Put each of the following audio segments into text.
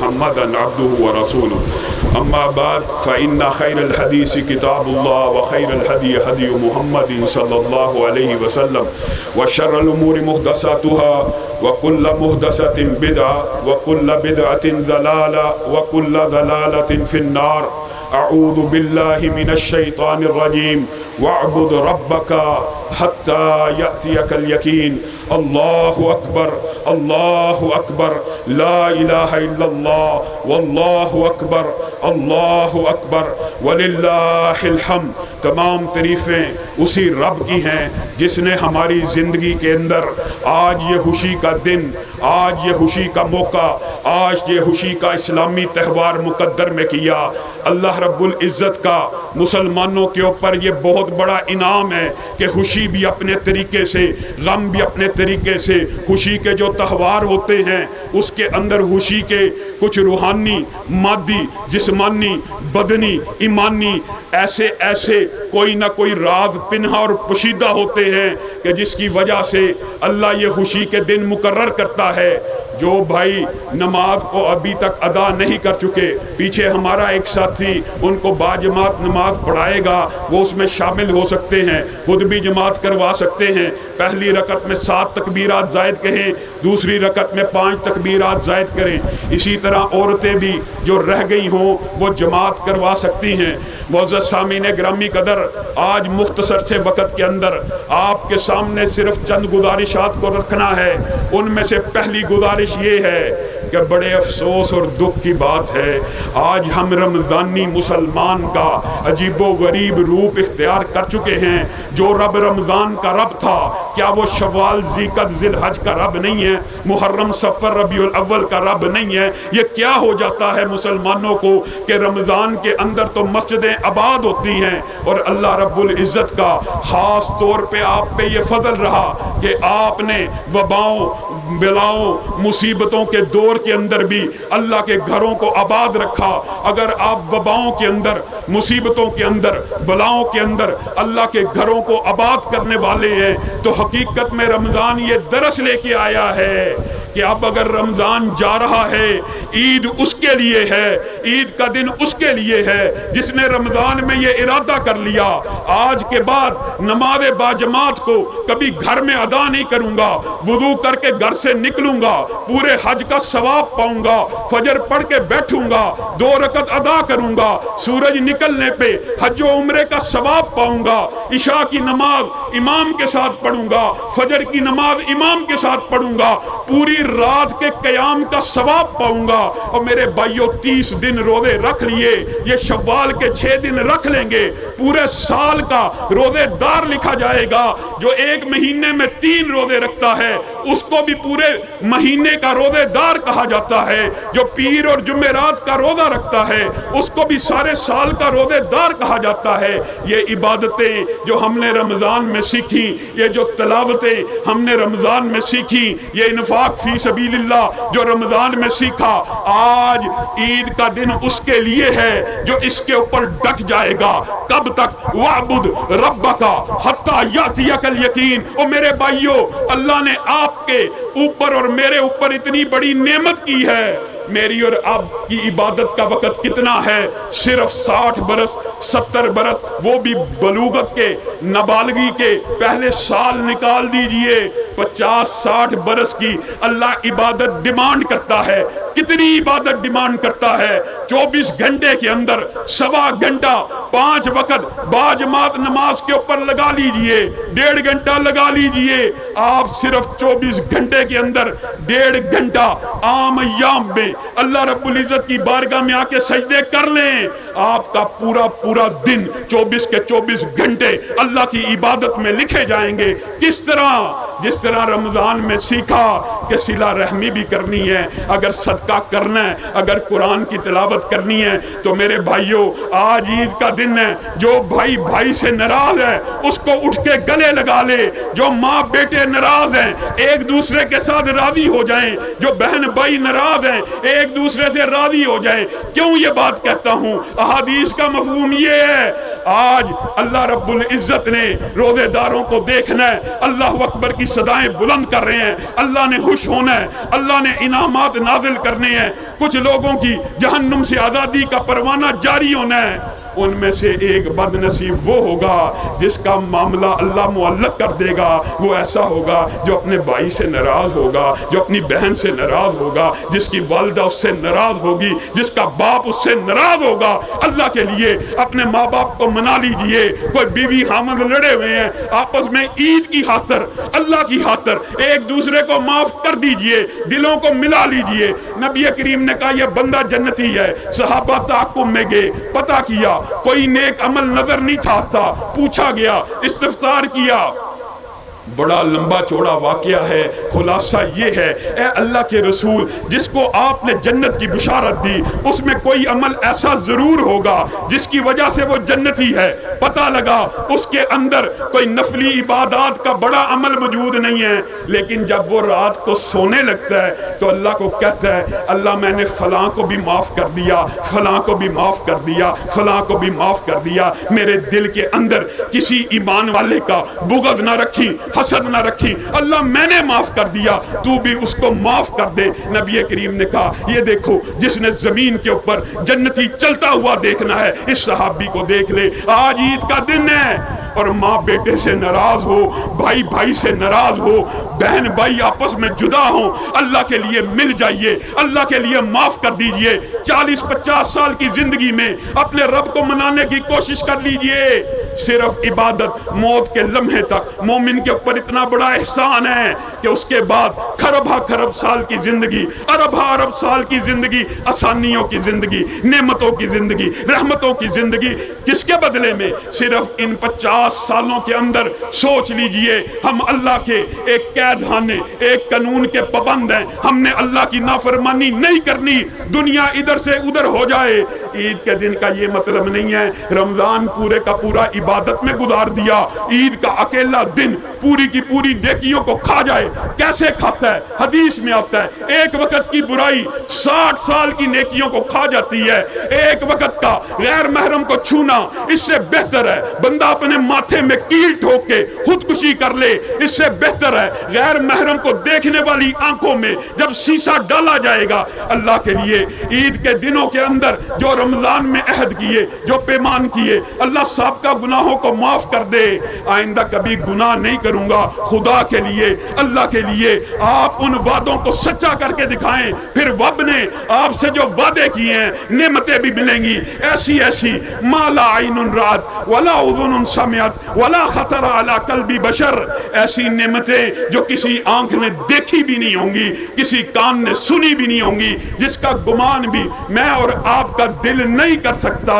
محمدا عبده ورسوله اما بعد فإن خير الحديث كتاب الله وخير الهدي هدي محمد صلى الله عليه وسلم وشر الأمور محدثاتها وكل محدثة بدعة وكل بدعة ضلالة وكل ضلالة في النار اعوذ باللہ من الشیطان الرجیم واعبد ربک حتی یأتیک الیقین اللہ اکبر لا الہ الا اللہ واللہ اکبر وللہ الحمد۔ تمام تعریفیں اسی رب کی ہیں جس نے ہماری زندگی کے اندر آج یہ خوشی کا دن، آج یہ خوشی کا موقع، آج یہ خوشی کا اسلامی تہوار مقدر میں کیا۔ اللہ رب العزت کا مسلمانوں کے اوپر یہ بہت بڑا انعام ہے کہ خوشی بھی اپنے طریقے سے، غم بھی اپنے طریقے سے۔ خوشی کے جو تہوار ہوتے ہیں اس کے اندر خوشی کے کچھ روحانی، مادی، جسمانی، بدنی، ایمانی ایسے کوئی نہ کوئی راز پنہا اور پوشیدہ ہوتے ہیں کہ جس کی وجہ سے اللہ یہ خوشی کے دن مقرر کرتا ہے۔ جو بھائی نماز کو ابھی تک ادا نہیں کر چکے، پیچھے ہمارا ایک ساتھی ان کو باجماعت نماز پڑھائے گا، وہ اس میں شامل ہو سکتے ہیں، خود بھی جماعت کروا سکتے ہیں۔ پہلی رکعت میں 7 تکبیرات زائد کہیں، دوسری رکعت میں 5 تکبیرات زائد کریں۔ اسی طرح عورتیں بھی جو رہ گئی ہوں وہ جماعت کروا سکتی ہیں۔ معزز سامعین گرامی قدر، آج مختصر سے وقت کے اندر آپ کے سامنے صرف چند گزارشات کو رکھنا ہے۔ ان میں سے پہلی گزارش یہ ہے کہ بڑے افسوس اور دکھ کی بات ہے، آج ہم رمضانی مسلمان کا عجیب و غریب روپ اختیار کر چکے ہیں۔ جو رب رمضان کا رب تھا، کیا وہ شوال، ذیقعد، ذی الحج کا رب نہیں ہے؟ محرم، صفر، ربیع الاول کا رب نہیں ہے؟ یہ کیا ہو جاتا ہے مسلمانوں کو کہ رمضان کے اندر تو مسجدیں آباد ہوتی ہیں اور اللہ رب العزت کا خاص طور پہ آپ پہ یہ فضل رہا کہ آپ نے وباؤں، بلاؤں، مصیبتوں کے دور کے اندر بھی اللہ کے گھروں کو آباد رکھا۔ اگر آپ وباؤں کے اندر، مصیبتوں کے اندر، بلاؤں کے اندر اللہ کے گھروں کو آباد کرنے والے ہیں تو حقیقت میں رمضان یہ درس لے کے آیا ہے کہ اب اگر رمضان جا رہا ہے، عید اس کے لیے ہے، عید کا دن اس کے لیے ہے جس نے رمضان میں یہ ارادہ کر لیا، آج کے بعد نماز باجماعت کو کبھی گھر میں ادا نہیں کروں گا، وضو کر کے گھر سے نکلوں گا، پورے حج کا ثواب پاؤں گا، فجر پڑھ کے بیٹھوں گا، 2 رکعت ادا کروں گا، سورج نکلنے پہ حج و عمرے کا ثواب پاؤں گا، عشاء کی نماز امام کے ساتھ پڑھوں گا، فجر کی نماز امام کے ساتھ پڑھوں گا، پوری رات کے قیام کا ثواب پاؤں گا۔ اور میرے بھائیو 30 دن روزے رکھ لیے، یہ شوال کے 6 دن رکھ لیں گے، پورے سال کا روزے دار لکھا جائے گا۔ جو ایک مہینے میں 3 روزے رکھتا ہے اس کو بھی پورے مہینے کا روزے دار کہا جاتا ہے۔ جو پیر اور جمعرات کا روزہ رکھتا ہے اس کو بھی سارے سال کا روزے دار کہا جاتا ہے۔ یہ عبادتیں جو ہم نے رمضان میں سیکھی، یہ جو تلاوتیں ہم نے رمضان میں سیکھی، یہ انفاق فی سبیل اللہ جو رمضان میں سیکھا، آج عید کا دن اس کے لیے ہے جو اس کے اوپر ڈٹ جائے گا۔ کب تک؟ وَاعْبُدْ رَبَّكَ حَتَّى يَأْتِيَكَ الْيَقِينُ۔ او میرے بھائیو، اللہ نے آپ کے اوپر اور میرے اوپر اتنی بڑی نعمت کی ہے۔ میری اور آپ کی عبادت کا وقت کتنا ہے؟ صرف 60 برس، 70 برس، وہ بھی بلوغت کے، نابالغی کے پہلے سال نکال دیجئے۔ 50-60 برس کی اللہ عبادت ڈیمانڈ کرتا ہے۔ کتنی عبادت ڈیمانڈ کرتا ہے؟ 24 گھنٹے کے اندر 1.25 گھنٹہ 5 وقت باجماعت نماز کے اوپر لگا لیجئے، 1.5 گھنٹہ لگا لیجئے۔ آپ صرف 24 گھنٹے کے اندر 1.5 گھنٹہ عام ایام میں اللہ رب العزت کی بارگاہ میں آ کے سجدے کر لیں، آپ کا پورا دن 24 کے 24 گھنٹے اللہ کی عبادت میں لکھے جائیں گے۔ کس طرح؟ جس طرح رمضان میں سیکھا کہ صلہ رحمی بھی کرنی ہے، اگر صدقہ کرنا ہے، اگر قرآن کی تلاوت کرنی ہے تو میرے بھائیوں آج عید کا دن ہے۔ جو بھائی بھائی سے ناراض ہے اس کو اٹھ کے گلے لگا لے۔ جو ماں بیٹے ناراض ہیں ایک دوسرے کے ساتھ راضی ہو جائیں، جو بہن بھائی ناراض ہیں ایک دوسرے سے راضی ہو جائیں۔ کیوں یہ بات کہتا ہوں؟ احادیث کا مفہوم یہ ہے آج اللہ رب العزت نے روزے داروں کو دیکھنا ہے، اللہ اکبر کی صدائیں بلند کر رہے ہیں، اللہ نے خوش ہونا ہے، اللہ نے انعامات نازل کرنے ہیں، کچھ لوگوں کی جہنم سے آزادی کا پروانہ جاری ہونا ہے۔ ان میں سے ایک بد نصیب وہ ہوگا جس کا معاملہ اللہ معلق کر دے گا، وہ ایسا ہوگا جو اپنے بھائی سے ناراض ہوگا، جو اپنی بہن سے ناراض ہوگا، جس کی والدہ اس سے ناراض ہوگی، جس کا باپ اس سے ناراض ہوگا۔ اللہ کے لیے اپنے ماں باپ کو منا لیجئے، کوئی بیوی خامد لڑے ہوئے ہیں آپس میں، عید کی خاطر، اللہ کی خاطر ایک دوسرے کو معاف کر دیجئے، دلوں کو ملا لیجئے۔ نبی کریم نے کہا یہ بندہ جنتی ہے، صحابہ تعاقب میں گئے، پتہ کیا، کوئی نیک عمل نظر نہیں تھا آتا، پوچھا گیا، استفسار کیا، بڑا لمبا چوڑا واقعہ ہے، خلاصہ یہ ہے اے اللہ کے رسول جس کو آپ نے جنت کی بشارت دی اس میں کوئی عمل ایسا ضرور ہوگا جس کی وجہ سے وہ جنتی ہے، پتہ لگا اس کے اندر کوئی نفلی عبادات کا بڑا عمل موجود نہیں ہے، لیکن جب وہ رات کو سونے لگتا ہے تو اللہ کو کہتا ہے اللہ میں نے فلاں کو بھی معاف کر دیا، فلاں کو بھی معاف کر دیا، فلاں کو بھی معاف کر دیا، میرے دل کے اندر کسی ایمان والے کا بغض نہ رکھی، حسد نہ رکھی، اللہ میں نے معاف کر دیا، تو بھی اس کو معاف کر دے۔ نبی کریم نے کہا یہ دیکھو جس نے زمین کے اوپر جنتی چلتا ہوا دیکھنا ہے اس صحابی کو دیکھ لے، آج عید کا دن ہے اور ماں بیٹے سے ناراض ہو، بھائی بھائی سے ناراض ہو، بہن بھائی آپس میں جدا ہوں، اللہ کے لیے مل جائیے، اللہ کے لیے معاف کر دیجئے۔ 40-50 سال کی زندگی میں اپنے رب کو منانے کی کوشش کر لیجئے، صرف عبادت موت کے لمحے تک۔ مومن کے اوپر اتنا بڑا احسان ہے کہ اس کے بعد کھربہ کھرب سال کی زندگی، اربہ ارب سال کی زندگی، آسانیوں کی زندگی، نعمتوں کی زندگی، رحمتوں کی زندگی، کس کے بدلے میں؟ صرف ان 50 سالوں کے اندر سوچ لیجئے ہم اللہ کے ایک قید خانے، ایک قانون کے پابند ہیں، ہم نے اللہ کی نافرمانی نہیں کرنی، دنیا ادھر سے ادھر ہو جائے۔ عید کے دن کا یہ مطلب نہیں ہے رمضان پورے کا پورا عبادت میں گزار دیا، عید کا اکیلا دن پوری کی پوری نیکیوں کو کھا جائے۔ کیسے کھاتا ہے؟ حدیث میں آتا ہے ایک وقت کی برائی 60 سال کی نیکیوں کو کھا جاتی ہے، ایک وقت کا غیر محرم کو چھونا اس سے بہتر ہے بندہ اپنے ماتھے میں کیل ٹھوک کے خودکشی کر لے، اس سے بہتر ہے غیر محرم کو دیکھنے والی آنکھوں میں جب شیشہ ڈالا جائے گا۔ اللہ کے لیے عید کے دنوں کے اندر جو رمضان میں عہد کیے، جو پیمان کیے، اللہ سابقہ گناہوں کو معاف کر دے، آئندہ کبھی گناہ نہیں کروں گا، خدا کے لیے، اللہ کے لیے آپ ان وعدوں کو سچا کر کے دکھائیں، پھر رب نے آپ سے جو وعدے کیے ہیں نعمتیں بھی ملیں گی، ایسی ایسی ما لا عین رات ولا اذن سمعت ولا خطر علی قلب بشر، ایسی نعمتیں جو کسی آنکھ نے دیکھی بھی نہیں ہوں گی، کسی کان نے سنی بھی نہیں ہوں گی، جس کا گمان بھی میں اور آپ کا دل نہیں کر سکتا۔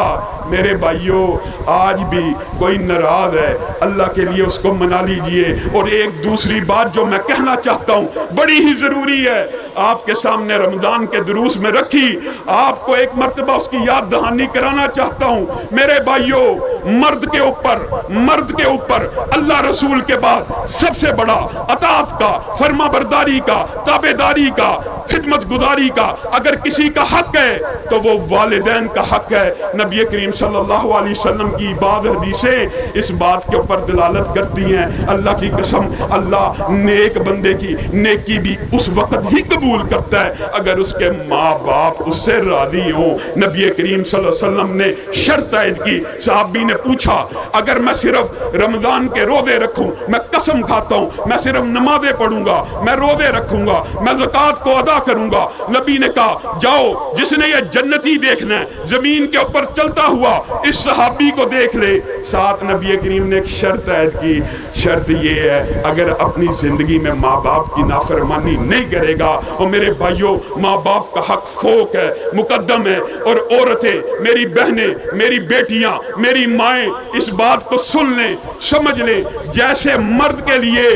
میرے بھائیوں آج بھی کوئی ناراض ہے، اللہ کے لیے اس کو منا لیجئے۔ اور ایک دوسری بات جو میں کہنا چاہتا ہوں بڑی ہی ضروری ہے، آپ کے سامنے رمضان کے دروس میں رکھی، آپ کو ایک مرتبہ اس کی یاد دہانی کرانا چاہتا ہوں۔ میرے بھائیوں مرد کے اوپر اللہ رسول کے بعد سب سے بڑا اطاعت کا، فرما برداری کا، تابعداری کا، خدمت گزاری کا اگر کسی کا حق ہے تو وہ والدین کا حق ہے۔ نبی کریم صلی اللہ علیہ وسلم کی بعض حدیثیں اس بات کے اوپر دلالت کرتی ہیں، اللہ کی قسم اللہ نیک بندے کی نیکی بھی اس وقت ہی قبول کرتا ہے اگر اس کے ماں باپ اس سے راضی ہوں۔ نبی کریم صلی اللہ علیہ وسلم نے شرط عائد کی، صحابی نے پوچھا اگر میں صرف رمضان کے روزے رکھوں، میں قسم کھاتا ہوں میں صرف نمازیں پڑھوں گا، میں روزے رکھوں گا، میں زکوٰۃ کو ادا کروں گا، نبی نے کہا جاؤ جس نے یہ جنتی دیکھنا ہے زمین کے اوپر چلتا ہوا اس صحابی کو دیکھ لے۔ ساتھ نبی کریم نے ایک شرط عائد کی، شرط یہ ہے اگر اپنی زندگی میں ماں باپ کی نافرمانی نہیں کرے گا۔ اور میرے بھائیوں ماں باپ کا حق فوق ہے، مقدم ہے، اور عورتیں، میری بہنیں، میری بیٹیاں، میری مائیں اس بات کو سن لیں، سمجھ لیں، جیسے مرد کے لیے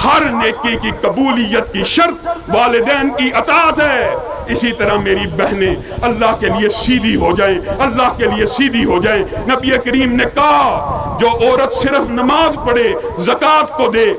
ہر نیکی کی قبولیت کی شرط والدین کی اطاعت ہے، اسی طرح میری بہنیں اللہ کے لیے سیدھی ہو جائیں، اللہ کے لیے سیدھی ہو جائیں۔ نبی کریم نے کہا جو عورت صرف نماز پڑھے، زکوٰۃ کو دے،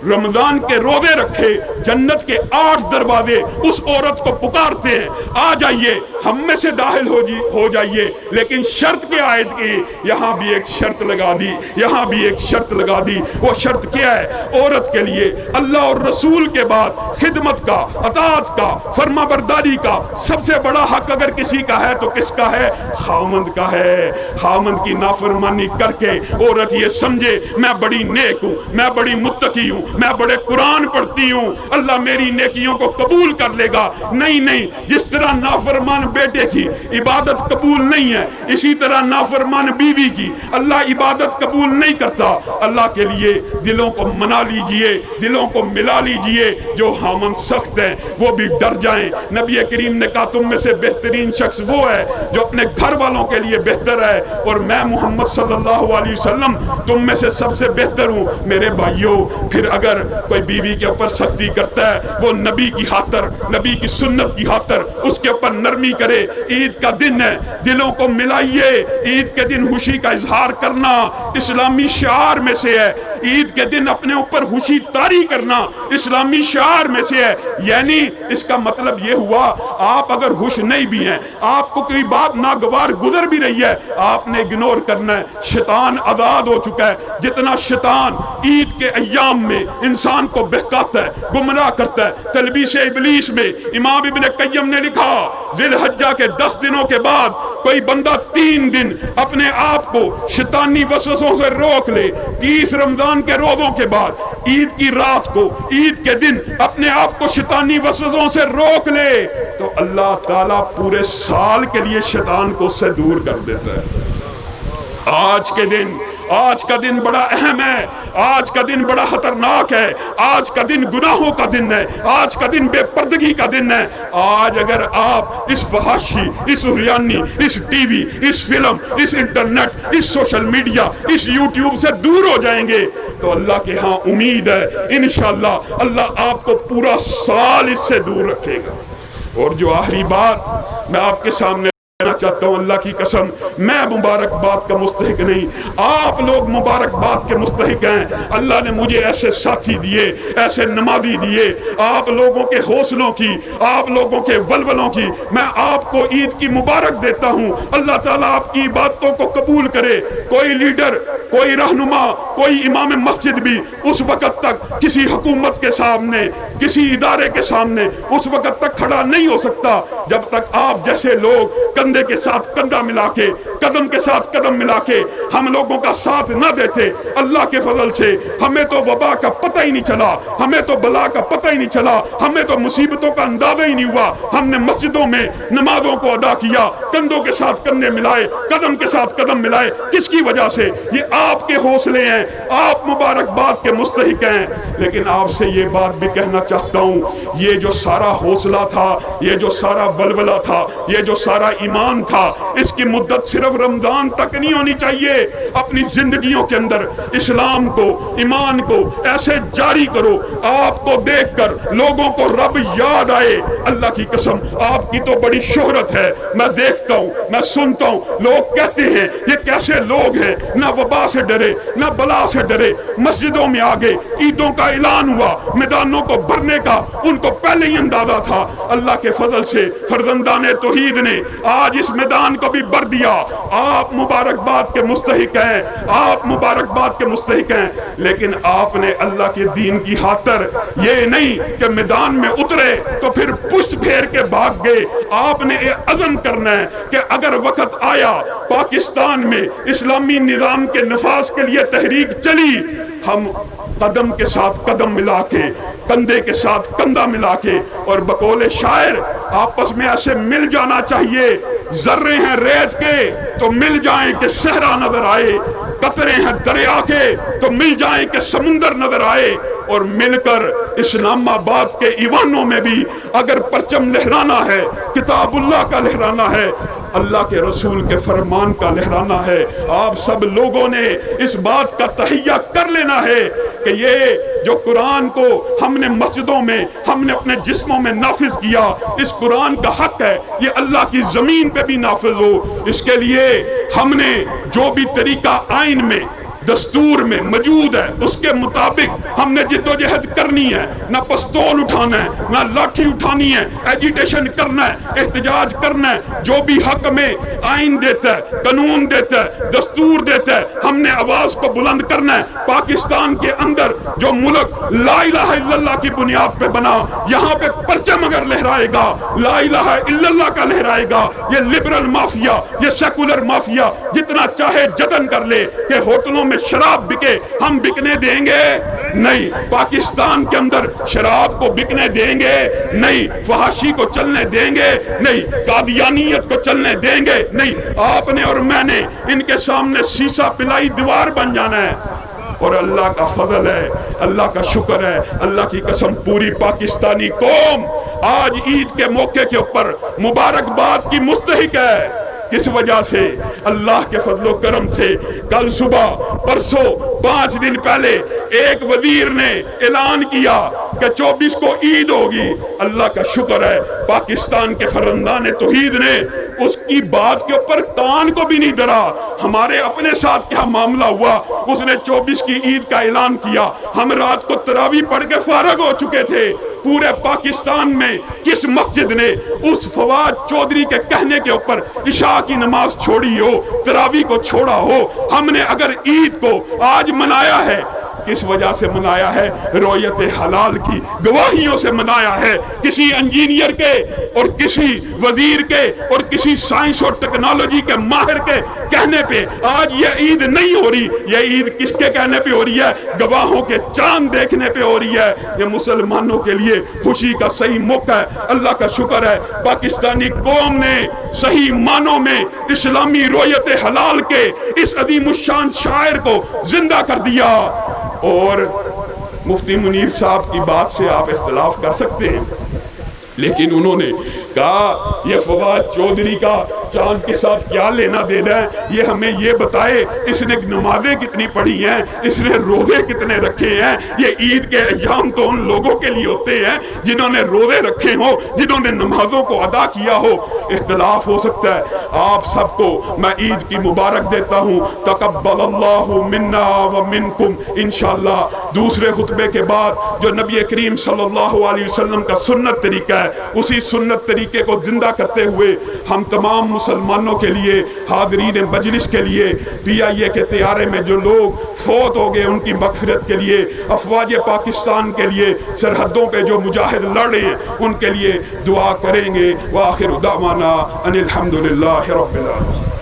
رمضان کے روزے رکھے، جنت کے 8 دروازے اس عورت کو پکارتے ہیں، آ جائیے ہم میں سے داخل ہو جائیے، لیکن شرط کیا عائد کی؟ یہاں بھی ایک شرط لگا دی، یہاں بھی ایک شرط لگا دی۔ وہ شرط کیا ہے؟ عورت کے لیے اللہ اور رسول کے بعد خدمت کا، اطاعت کا، فرما برداری کا سب سے بڑا حق اگر کسی کا ہے تو کس کا ہے؟ خاوند کا ہے۔ خاوند کی نافرمانی کر کے عورت یہ سمجھے میں بڑی نیک ہوں، میں بڑی متقی ہوں، میں بڑے قرآن پڑھتی ہوں، اللہ میری نیکیوں کو قبول کر لے گا۔ نہیں نہیں، جس طرح نافرمان بیٹے کی عبادت قبول نہیں ہے، اسی طرح نافرمان بیوی کی اللہ عبادت قبول نہیں کرتا۔ اللہ کے لیے دلوں کو منا لیجئے، دلوں کو ملا لیجئے۔ جو خاوند سخت ہیں وہ بھی ڈر جائیں۔ نبی کریم نے کہا تم میں سے بہترین شخص وہ ہے جو اپنے گھر والوں کے لیے بہتر ہے، اور میں محمد صلی اللہ علیہ وسلم تم میں سے سب سے بہتر ہوں۔ میرے بھائیوں، پھر اگر کوئی بیوی کے اوپر سختی کرتا ہے، وہ نبی کی خاطر، نبی کی سنت کی خاطر اس کے اوپر نرمی کرے۔ عید کا دن ہے، دلوں کو ملائیے۔ عید کے دن خوشی کا اظہار کرنا اسلامی شعار میں سے ہے۔ عید کے دن اپنے اوپر خوشی طاری کرنا اسلامی شعار میں سے ہے۔ یعنی اس کا مطلب یہ ہوا آپ اگر خوش نہیں بھی ہیں، آپ کو کوئی بات ناگوار گزر بھی رہی ہے، آپ نے اگنور کرنا ہے۔ شیطان آزاد ہو چکا ہے۔ جتنا شیطان عید کے ایام میں انسان کو بہکاتا ہے، گمراہ کرتا ہے، تلبیس ابلیس میں امام ابن قیم نے لکھا ذی الحجہ کے 10 دنوں کے بعد کوئی بندہ 3 دن اپنے آپ کو شیطانی وسوسوں سے روک لے، 30 رمضان کے روزوں کے بعد عید کی رات کو، عید کے دن اپنے آپ کو شیطانی وسوسوں سے روک لے، تو اللہ تعالیٰ پورے سال کے لیے شیطان کو اس سے دور کر دیتا ہے۔ آج کا دن بڑا اہم ہے، آج کا دن بڑا خطرناک ہے، آج کا دن گناہوں کا دن ہے، آج کا دن بے پردگی کا دن ہے۔ آج اگر آپ اس فحاشی، اس عریانی، اس ٹی وی، اس فلم، اس انٹرنیٹ، اس سوشل میڈیا، اس یوٹیوب سے دور ہو جائیں گے تو اللہ کے ہاں امید ہے انشاءاللہ اللہ آپ کو پورا سال اس سے دور رکھے گا۔ اور جو آخری بات میں آپ کے سامنے کہنا چاہتا ہوں، اللہ کی قسم میں مبارکباد کا مستحق نہیں، آپ لوگ مبارکباد کے مستحق ہیں۔ اللہ نے مجھے ایسے ساتھی دیے، ایسے نمازی دیے، آپ لوگوں کے حوصلوں کی، آپ لوگوں کے ولولوں کی میں آپ کو عید کی مبارک دیتا ہوں۔ اللہ تعالیٰ آپ کی باتوں کو قبول کرے۔ کوئی لیڈر، کوئی رہنما، کوئی امام مسجد بھی اس وقت تک کسی حکومت کے سامنے، کسی ادارے کے سامنے اس وقت تک کھڑا نہیں ہو سکتا جب تک آپ جیسے لوگ کندھے کے ساتھ کندھا ملا کے، قدم کے ساتھ قدم ملا کے ہم لوگوں کا ساتھ نہ دیتے۔ اللہ کے فضل سے ہمیں تو وبا کا پتہ ہی نہیں چلا، ہمیں تو بلا کا پتہ ہی نہیں چلا، ہمیں تو مصیبتوں کا اندازہ ہی نہیں ہوا۔ ہم نے مسجدوں میں نمازوں کو ادا کیا، کندھوں کے ساتھ کندھے ملائے، قدم کے ساتھ قدم ملائے۔ کس کی وجہ سے؟ یہ آپ کے حوصلے ہیں، آپ مبارکباد کے مستحق ہیں۔ لیکن آپ سے یہ بات بھی کہنا چاہتا ہوں، یہ جو سارا حوصلہ تھا، یہ جو سارا ولولہ تھا، یہ جو سارا ایمان تھا، اس کی مدت صرف رمضان تک نہیں ہونی چاہیے۔ اپنی زندگیوں کے اندر اسلام کو، ایمان کو ایسے جاری کرو آپ کو دیکھ کر لوگوں کو رب یاد آئے۔ اللہ کی قسم آپ کی تو بڑی شہرت ہے، میں دیکھتا ہوں، میں سنتا ہوں، لوگ کہتے ہیں یہ کیسے لوگ ہیں، نہ وبا سے ڈرے نہ بلا سے ڈرے، مسجدوں میں آگے عیدوں کا اعلان ہوا، میدانوں کو بھرنے کا ان کو پہلے ہی اندازہ تھا۔ اللہ کے فضل سے فرزندان توحید نے آج اس میدان کو بھی بھر دیا۔ آپ مبارکباد کے مستحق ہیں، آپ مبارکباد کے مستحق ہیں، لیکن آپ نے اللہ کے دین کی خاطر یہ نہیں کہ میدان میں اترے تو پھر پشت پھیر کے بھاگ گئے۔ آپ نے یہ عزم کرنا ہے کہ اگر وقت آیا پاکستان میں اسلامی نظام کے نفاذ کے لیے تحریک چلی، ہم قدم کے ساتھ قدم ملا کے، کندھے کے ساتھ کندھا ملا کے، اور بقول شاعر آپس میں ایسے مل جانا چاہیے۔ ذرے ہیں ریت کے تو مل جائیں کہ صحرا نظر آئے، قطرے ہیں دریا کے تو مل جائیں کہ سمندر نظر آئے، اور مل کر اسلام آباد کے ایوانوں میں بھی اگر پرچم لہرانا ہے، کتاب اللہ کا لہرانا ہے، اللہ کے رسول کے فرمان کا لہرانا ہے، آپ سب لوگوں نے اس بات کا تہیہ کر لینا ہے کہ یہ جو قرآن کو ہم نے مسجدوں میں، ہم نے اپنے جسموں میں نافذ کیا، اس قرآن کا حق ہے یہ اللہ کی زمین پہ بھی نافذ ہو۔ اس کے لیے ہم نے جو بھی طریقہ آئین میں دستور میں موجود ہے، اس کے مطابق ہم نے جدوجہد کرنی ہے، نہ پستول اٹھانا ہے، نہ لاٹھی اٹھانی ہے، ایجیٹیشن کرنا ہے، احتجاج کرنا ہے۔ جو بھی حق میں آئین دیتا ہے، قانون دیتا ہے، دستور دیتا ہے، ہم نے آواز کو بلند کرنا ہے۔ پاکستان کے اندر جو ملک لا الہ الا اللہ کی بنیاد پہ بنا، یہاں پہ پرچم اگر لہرائے گا لا الہ الا اللہ کا لہرائے گا۔ یہ لبرل مافیا، یہ سیکولر مافیا جتنا چاہے جتن کر لے کہ ہوٹلوں میں شراب بکے، ہم بکنے دیں گے نہیں۔ پاکستان کے اندر شراب کو بکنے دیں گے نہیں، فحاشی کو چلنے دیں گے نہیں، قادیانیت کو چلنے دیں گے نہیں۔ آپ نے اور میں نے ان کے سامنے سیسا پلائی دیوار بن جانا ہے۔ اور اللہ کا فضل ہے، اللہ کا شکر ہے، اللہ کی قسم پوری پاکستانی قوم آج عید کے موقع کے اوپر مبارکباد کی مستحق ہے۔ کس وجہ سے؟ اللہ کے فضل و کرم سے کل صبح پرسوں 5 دن پہلے ایک وزیر نے اعلان کیا کہ 24 کو عید ہوگی۔ اللہ کا شکر ہے پاکستان کے فرزندان توحید نے اس کی بات کے اوپر کان کو بھی نہیں دھرا۔ ہمارے اپنے ساتھ کیا معاملہ ہوا، اس نے 24 کی عید کا اعلان کیا، ہم رات کو تراویح پڑھ کے فارغ ہو چکے تھے۔ پورے پاکستان میں کس مسجد نے اس فواد چودھری کے کہنے کے اوپر عشاء کی نماز چھوڑی ہو، تراویح کو چھوڑا ہو؟ ہم نے اگر عید کو آج منایا ہے، کس وجہ سے منایا ہے؟ رؤیت حلال کی گواہیوں سے منایا ہے۔ کسی انجینئر کے اور کسی وزیر کے اور کسی سائنس اور ٹیکنالوجی کے ماہر کے کہنے پہ آج یہ عید نہیں ہو رہی۔ یہ عید کس کے کہنے پہ ہو رہی ہے؟ گواہوں کے چاند دیکھنے پہ ہو رہی ہے۔ یہ مسلمانوں کے لیے خوشی کا صحیح موقع ہے۔ اللہ کا شکر ہے پاکستانی قوم نے صحیح معنوں میں اسلامی رؤیت حلال کے اس عظیم الشان شاعر کو زندہ کر دیا۔ اور مفتی منیر صاحب کی بات سے آپ اختلاف کر سکتے ہیں، لیکن انہوں نے کہا یہ فواد چودھری کا چاند کے ساتھ کیا لینا دینا ہے؟ یہ ہمیں یہ بتائے اس نے نمازیں کتنی پڑھی ہیں، اس نے روزے کتنے رکھے ہیں۔ یہ عید کے ایام تو ان لوگوں کے لیے ہوتے ہیں جنہوں نے روزے رکھے ہوں، جنہوں نے نمازوں کو ادا کیا ہو۔ اختلاف ہو سکتا ہے، آپ سب کو میں عید کی مبارک دیتا ہوں۔ تقبل اللہ منا و منکم۔ انشاءاللہ دوسرے خطبے کے بعد جو نبی کریم صلی اللہ علیہ وسلم کا سنت طریقہ ہے، اسی سنت طریقے کو زندہ کرتے ہوئے ہم تمام مسلمانوں کے لیے، حاضرین مجلس کے لیے، پی آئی اے کے طیارے میں جو لوگ فوت ہو گئے ان کی مغفرت کے لیے، افواج پاکستان کے لیے، سرحدوں پہ جو مجاہد لڑ رہے ہیں ان کے لیے دعا کریں گے۔ وآخر دعوانا ان الحمدللہ رب العالمین۔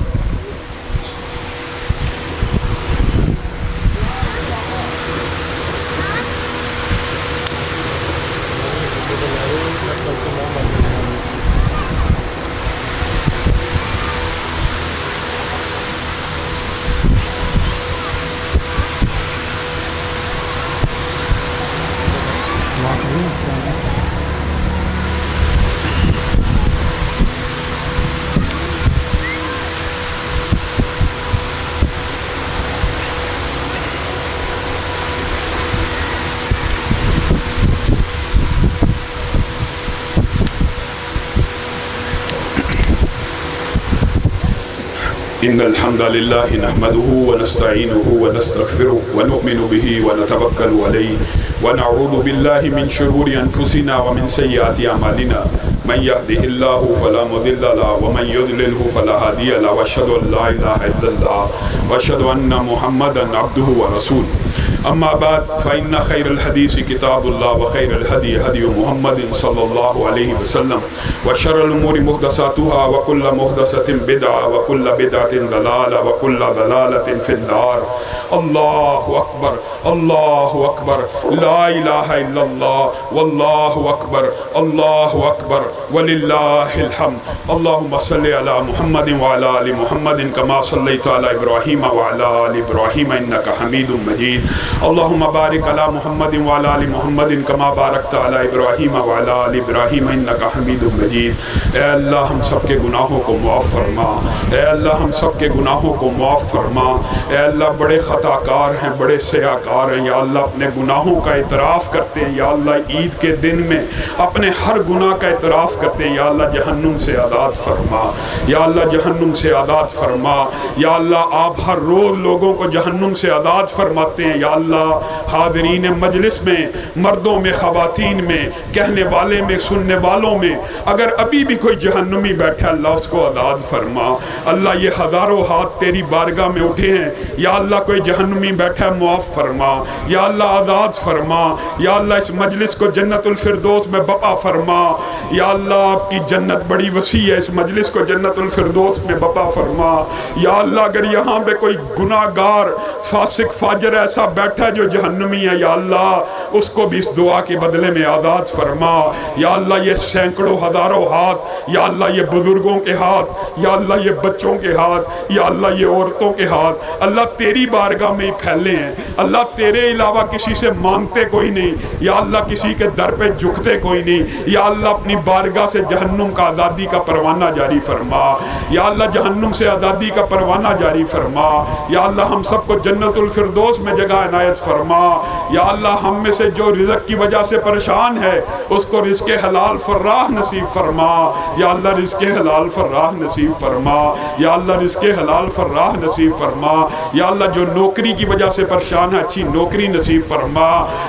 إن الحمد لله نحمده ونستعينه ونستغفره ونؤمن به ونتوكل عليه ونعوذ بالله من شرور أنفسنا ومن سيئات أعمالنا من يهده الله فلا مضل له ومن يضلل فلا هادي له وأشهد أن لا إله إلا الله وأشهد أن محمدا عبده ورسوله أما بعد فإن خير الحديث كتاب الله وخير الهدي هدي محمد صلى الله عليه وسلم وشر الأمور محدثاتها وكل محدثة بدعة وكل بدعة ضلالة وكل ضلالة في النار۔ الله أكبر الله أكبر لا إله إلا الله والله أكبر الله أكبر ولله الحمد۔ اللهم صل على محمد وعلى آل محمد كما صليت على إبراهيم وعلى آل إبراهيم إنك حميد مجيد۔ اللهم بارك على محمد وعلى آل محمد كما باركت على إبراهيم وعلى آل إبراهيم إنك حميد مجيد۔ اے اللہ ہم سب کے گناہوں کو معاف فرما، اے اللہ ہم سب کے گناہوں کو معاف فرما۔ اے اللہ بڑے خطا کار ہیں، بڑے سیاہ کار ہیں، یا اللہ اپنے گناہوں کا اعتراف کرتے ہیں، یا اللہ عید کے دن میں اپنے ہر گناہ کا اعتراف اعتراف کرتے ہیں یا اللہ جہنم سے آزاد فرما، یا اللہ جہنم سے آزاد فرما، یا اللہ آپ ہر روز لوگوں کو جہنم سے آزاد فرماتے ہیں، یا اللہ حاضرین مجلس میں، مردوں میں، خواتین میں، کہنے والے میں، سننے والوں میں اگر ابھی بھی کوئی جہنمی بیٹھا اللہ اس کو آزاد فرما۔ اللہ یہ ہزاروں ہاتھ تیری بارگاہ میں اٹھے ہیں، یا اللہ کوئی جہنمی بیٹھا ہے معاف فرما، یا اللہ آزاد فرما، یا اللہ اس مجلس کو جنت الفردوس میں بپا فرما، یا اللہ آپ کی جنت بڑی وسیع ہے، اس مجلس کو جنت الفردوس میں بپا فرما، یا اللہ اگر یہاں پہ کوئی گناہ گار فاسق فاجر ایسا بیٹھا ہے جو جہنمی ہے، یا اللہ اس کو بھی اس دعا کے بدلے میں آزاد فرما، یا اللہ یہ سینکڑوں ہزاروں ہاتھ، یا اللہ یہ بزرگوں کے ہاتھ، یا اللہ یہ بچوں کے ہاتھ، یا اللہ یہ عورتوں کے ہاتھ اللہ تیری بارگاہ میں ہی پھیلے ہیں، اللہ تیرے علاوہ کسی سے مانگتے کوئی نہیں، یا اللہ کسی کے در پہ جھکتے کوئی نہیں، یا اللہ اپنی بارگاہ سے جہنم کا آزادی کا پروانہ جاری فرما، یا اللہ جہنم سے آزادی کا پروانہ جاری فرما، یا اللہ ہم سب کو جنت الفردوس میں جگہ عنایت فرما، یا اللہ ہم میں سے جو رزق کی وجہ سے پریشان ہے اس کو رزق حلال فراہ نصیب فرما، یا اللہ رزق حلال فراہ نصیب فرما، یا اللہ رزق حلال فراہ نصیب فرما، یا اللہ جو نوکری کی وجہ سے پریشان ہے اچھی نوکری نصیب فرما،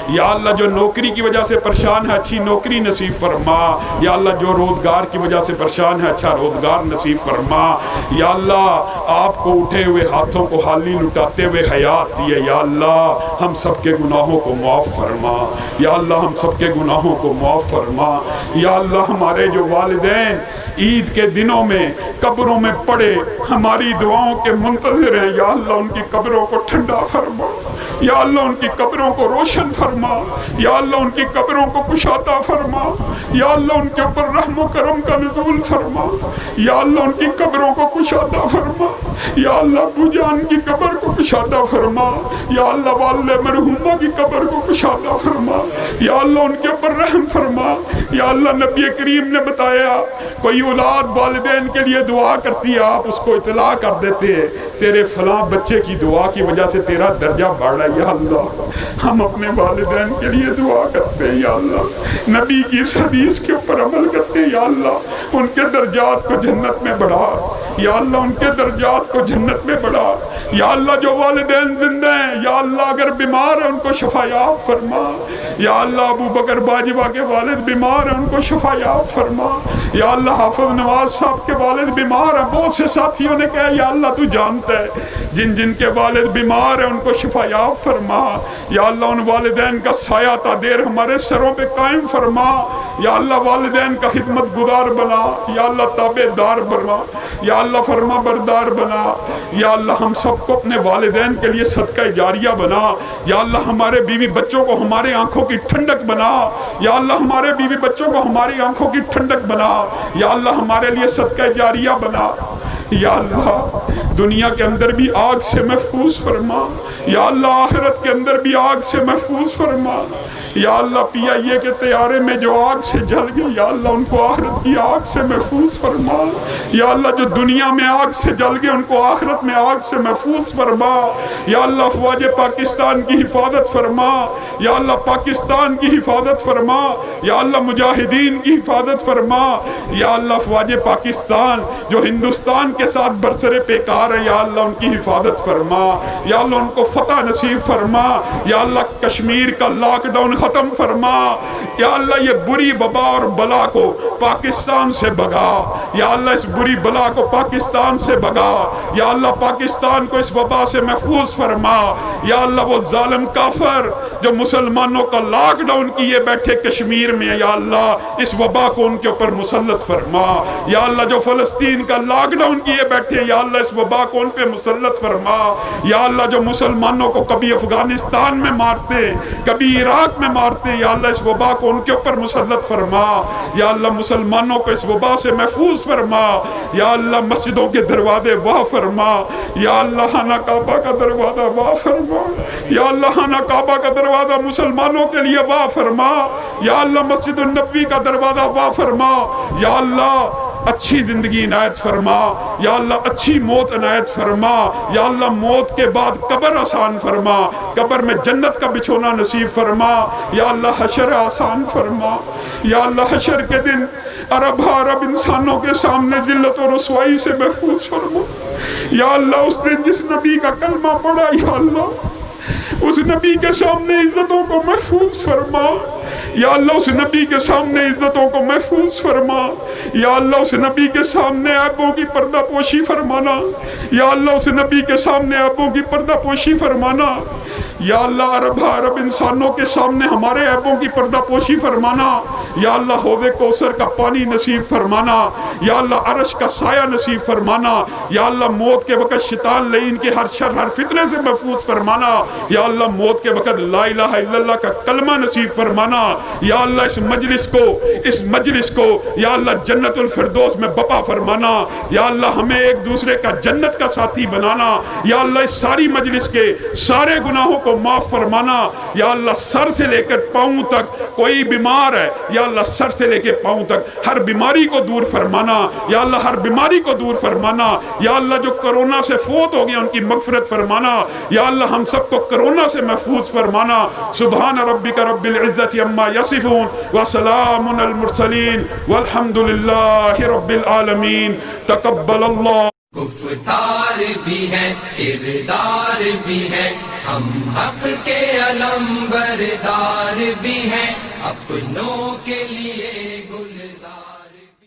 یا اللہ جو نوکری کی وجہ سے پریشان ہے اچھی نوکری نصیب فرما، یا اللہ جو روزگار کی وجہ سے پریشان ہے اچھا روزگار نصیب فرما، یا اللہ آپ کو اٹھے ہوئے ہاتھوں کو حالی لٹاتے ہوئے حیات دیے، یا اللہ ہم سب کے گناہوں کو معاف فرما، یا اللہ ہم سب کے گناہوں کو معاف فرما، یا اللہ ہمارے جو والدین عید کے دنوں میں قبروں میں پڑے ہماری دعاؤں کے منتظر ہیں، یا اللہ ان کی قبروں کو ٹھنڈا فرما، یا اللہ ان کی قبروں کو روشن فرما، یا اللہ ان کی قبروں کو کشادہ فرما، یا اللہ ان کے اوپر رحم و کرم کا نزول فرما، یا اللہ ان کی قبروں کو کشادہ فرما، یا اللہ ابو جان کی قبر کو کشادہ فرما، یا اللہ والد مرحومہ کی قبر کو کشادہ فرما، یا اللہ ان کے اوپر رحم فرما، یا اللہ نبی کریم نے بتایا کوئی اولاد والدین کے لیے دعا کرتی ہے آپ اس کو اطلاع کر دیتے ہیں تیرے فلاں بچے کی دعا کی وجہ سے تیرا درجہ بڑھ رہا ہے، یا اللہ ہم اپنے والدین کے لیے دعا کرتے ہیں، یا اللہ نبی کی اس حدیث کے اوپر عمل کرتے ہیں، یا اللہ ان کے درجات کو جنت میں بڑھا، یا اللہ ان کے درجات کو جنت میں بڑھا، یا اللہ جو والدین زندہ ہیں یا اللہ اگر بیمار ہیں ان کو شفا یاب فرما، یا اللہ ابو بکر باجوہ کے والد بیمار ہیں ان کو شفا یاب فرما، یا اللہ حافظ نواز صاحب کے والد بیمار ہیں، بہت سے ساتھیوں نے کہا یا اللہ تو جانتا ہے جن جن کے والد بیمار ہیں ان کو شفا یاب فرما، یا اللہ ان والدین کا سایہ تا دیر ہمارے سروں پہ قائم فرما، یا اللہ والدین کا خدمت گزار بنا، یا اللہ تابع دار بنا، یا اللہ فرما بردار بنا، یا اللہ ہم سب کو اپنے والدین کے لیے صدقہ جاریہ بنا، یا اللہ ہمارے بیوی بچوں کو ہمارے آنکھوں کی ٹھنڈک بنا، یا اللہ ہمارے بیوی بچوں کو ہماری آنکھوں کی ٹھنڈک بنا، یا اللہ ہمارے لیے صدقہ جاریہ بنا، یا اللہ دنیا کے اندر بھی آگ سے محفوظ فرما، یا اللہ آخرت کے اندر بھی آگ سے محفوظ فرما، یا اللہ پی آئی اے کے طیارے میں جو آگ سے جل گئے یا اللہ ان کو آخرت کی آگ سے محفوظ فرما، یا اللہ جو دنیا میں آگ سے جل گئے ان کو آخرت میں آگ سے محفوظ فرما، یا اللہ افواج پاکستان کی حفاظت فرما، یا اللہ پاکستان کی حفاظت فرما، یا اللہ مجاہدین کی حفاظت فرما، یا اللہ افواج پاکستان جو ہندوستان کے ساتھ برسر پیکار ہے یا اللہ ان کی حفاظت فرما، یا اللہ ان کو فتح نصیب فرما، یا اللہ کشمیر کا لاک ڈاؤن ختم فرما، یا اللہ یہ بری وبا اور بلا کو پاکستان سے بھگا، یا اللہ اس بری بلا کو پاکستان سے بھگا، یا اللہ پاکستان کو اس وبا سے محفوظ فرما، یا اللہ وہ ظالم کافر جو مسلمانوں کا لاک ڈاؤن کیے بیٹھے کشمیر میں یا اللہ اس وبا کو ان کے اوپر مسلط فرما، یا اللہ جو فلسطین کا لاک ڈاؤن کیے بیٹھے یا اللہ اس وبا کو ان پہ مسلط فرما، یا اللہ جو مسلمانوں کو کبھی افغانستان میں مارتے کبھی عراق میں مارتے یا اللہ اس وبا کو ان کے اوپر مسلط فرما، یا اللہ مسلمانوں کو اس وبا سے محفوظ فرما، یا اللہ مسجدوں کے دروازے واہ فرما، یا اللہ خانہ کعبہ کا دروازہ واہ فرما، یا اللہ خانہ کعبہ کا دروازہ مسلمانوں کے لیے واہ فرما، یا اللہ مسجد النبوی کا دروازہ واہ فرما، یا اللہ اچھی زندگی عنایت فرما، یا اللہ اچھی موت عنایت فرما، یا اللہ موت کے بعد قبر آسان فرما، قبر میں جنت کا بچھونا نصیب فرما، یا اللہ حشر آسان فرما، یا اللہ حشر کے دن عرب انسانوں کے سامنے ذلت و رسوائی سے محفوظ فرما، یا اللہ اس دن جس نبی کا کلمہ پڑھا، یا اللہ اس نبی کے سامنے عزتوں کو محفوظ فرما، یا اللہ اس نبی کے سامنے عزتوں کو محفوظ فرما، یا اللہ اس نبی کے سامنے عیبوں کی پردہ پوشی فرمانا، یا اللہ اس نبی کے سامنے عیبوں کی پردہ پوشی فرمانا، یا اللہ عرب انسانوں کے سامنے ہمارے عیبوں کی پردہ پوشی فرمانا، یا اللہ حوض کوثر کا پانی نصیب فرمانا، یا اللہ عرش کا سایہ نصیب فرمانا، یا اللہ موت کے وقت شیطان لعین کے ہر شر ہر فتنے سے محفوظ فرمانا، یا اللہ موت کے وقت لا الہ الا اللہ کا کلمہ نصیب فرمانا، یا اللہ اس مجلس کو یا اللہ جنت الفردوس میں بپا فرمانا، یا اللہ ہمیں ایک دوسرے کا جنت کا ساتھی بنانا، یا اللہ اس ساری مجلس کے سارے گناہوں کو معاف فرمانا، یا اللہ سر سے لے کر پاؤں تک کوئی بیمار ہے، یا اللہ سر سے لے کے پاؤں تک ہر بیماری کو دور فرمانا، یا اللہ ہر بیماری کو دور فرمانا، یا اللہ جو کرونا سے فوت ہو گیا ان کی مغفرت فرمانا، یا اللہ ہم سب کو کرونا سے محفوظ فرمانا۔ سبحان ربک رب العزت عما یصفون وسلام علی المرسلین والحمد للہ رب العالمین۔ تقبل اللہ۔ گفتار بھی ہے کردار بھی ہے، ہم حق کے علم بردار بھی ہیں، اپنوں کے لیے